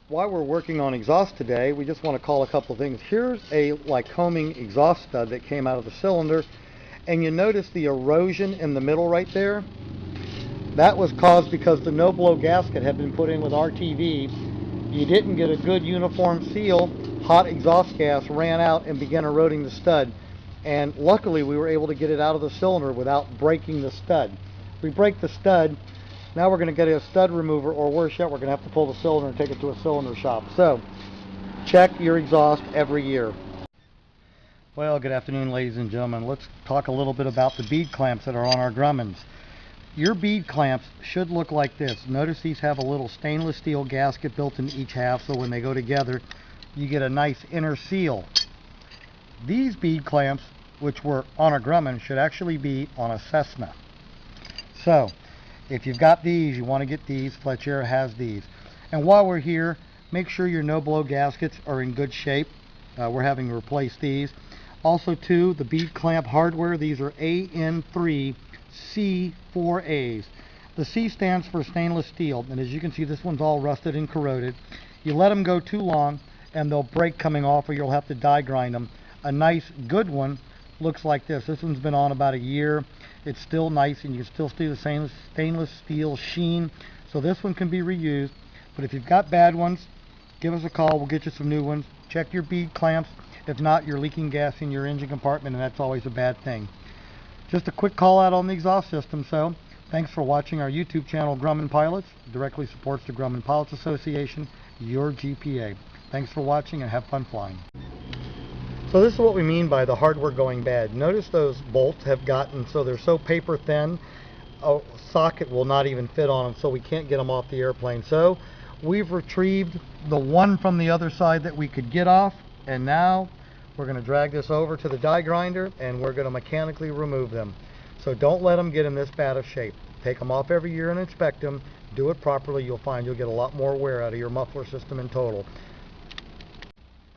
while we're working on exhaust today, we just want to call a couple things. Here's a Lycoming exhaust stud that came out of the cylinder, and you notice the erosion in the middle right there. That was caused because the no-blow gasket had been put in with RTV. You didn't get a good uniform seal. Hot exhaust gas ran out and began eroding the stud. And luckily we were able to get it out of the cylinder without breaking the stud. If we break the stud, now we're going to get a stud remover, or worse yet, we're going to have to pull the cylinder and take it to a cylinder shop. So check your exhaust every year. Well, good afternoon, ladies and gentlemen. Let's talk a little bit about the bead clamps that are on our Grummans. Your bead clamps should look like this. Notice these have a little stainless steel gasket built in each half, so when they go together you get a nice inner seal. These bead clamps, which were on a Grumman, should actually be on a Cessna. So if you've got these, you want to get these. Fletcher has these. And while we're here, make sure your no-blow gaskets are in good shape. We're having to replace these. Also too, the bead clamp hardware, these are AN3 C4As. The C stands for stainless steel, and as you can see, this one's all rusted and corroded. You let them go too long and they'll break coming off, or you'll have to die grind them. A nice good one looks like this. This one's been on about a year. It's still nice, and you can still see the stainless steel sheen, so this one can be reused. But if you've got bad ones, give us a call. We'll get you some new ones. Check your bead clamps. If not, you're leaking gas in your engine compartment, and that's always a bad thing. Just a quick call out on the exhaust system. So thanks for watching our YouTube channel, Grumman Pilots. Directly supports the Grumman Pilots Association, your GPA. Thanks for watching and have fun flying. So this is what we mean by the hardware going bad. Notice those bolts have gotten so they're so paper thin, a socket will not even fit on them, so we can't get them off the airplane. So we've retrieved the one from the other side that we could get off, and now we're going to drag this over to the die grinder and we're going to mechanically remove them. So don't let them get in this bad of shape. Take them off every year and inspect them. Do it properly. You'll find you'll get a lot more wear out of your muffler system in total.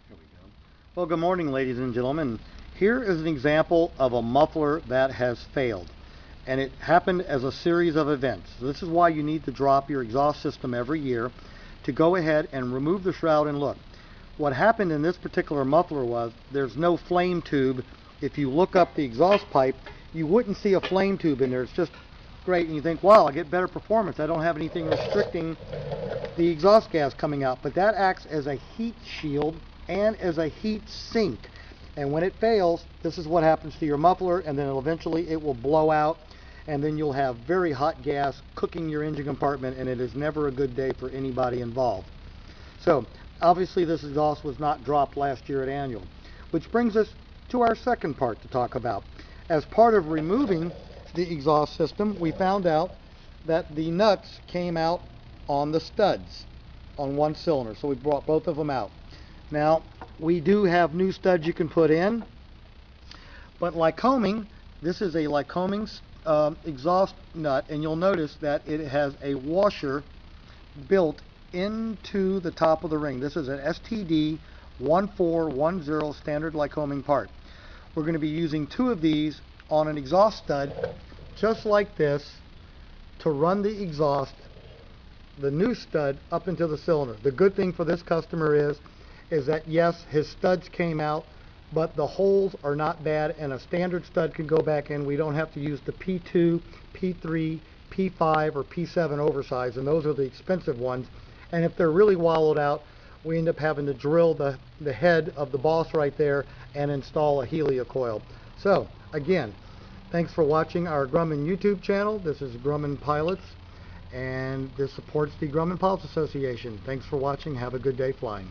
Here we go. Well, good morning, ladies and gentlemen. Here is an example of a muffler that has failed, and it happened as a series of events. So this is why you need to drop your exhaust system every year, to go ahead and remove the shroud and look. What happened in this particular muffler was there's no flame tube. If you look up the exhaust pipe, you wouldn't see a flame tube in there. It's just great, and you think, wow, I'll get better performance. I don't have anything restricting the exhaust gas coming out. But that acts as a heat shield and as a heat sink. And when it fails, this is what happens to your muffler, and then eventually it will blow out, and then you'll have very hot gas cooking your engine compartment, and it is never a good day for anybody involved. So obviously this exhaust was not dropped last year at annual, which brings us to our second part to talk about. As part of removing the exhaust system, we found out that the nuts came out on the studs on one cylinder, so we brought both of them out. Now we do have new studs you can put in, but Lycoming, this is a Lycoming exhaust nut, and you'll notice that it has a washer built into the top of the ring. This is an STD 1410 standard Lycoming part. We're going to be using two of these on an exhaust stud just like this to run the exhaust, the new stud, up into the cylinder. The good thing for this customer is that yes, his studs came out, but the holes are not bad, and a standard stud can go back in. We don't have to use the P2, P3, P5, or P7 oversize, and those are the expensive ones. And if they're really wallowed out, we end up having to drill the head of the boss right there and install a helicoil. So again, thanks for watching our Grumman YouTube channel. This is Grumman Pilots, and this supports the Grumman Pilots Association. Thanks for watching. Have a good day flying.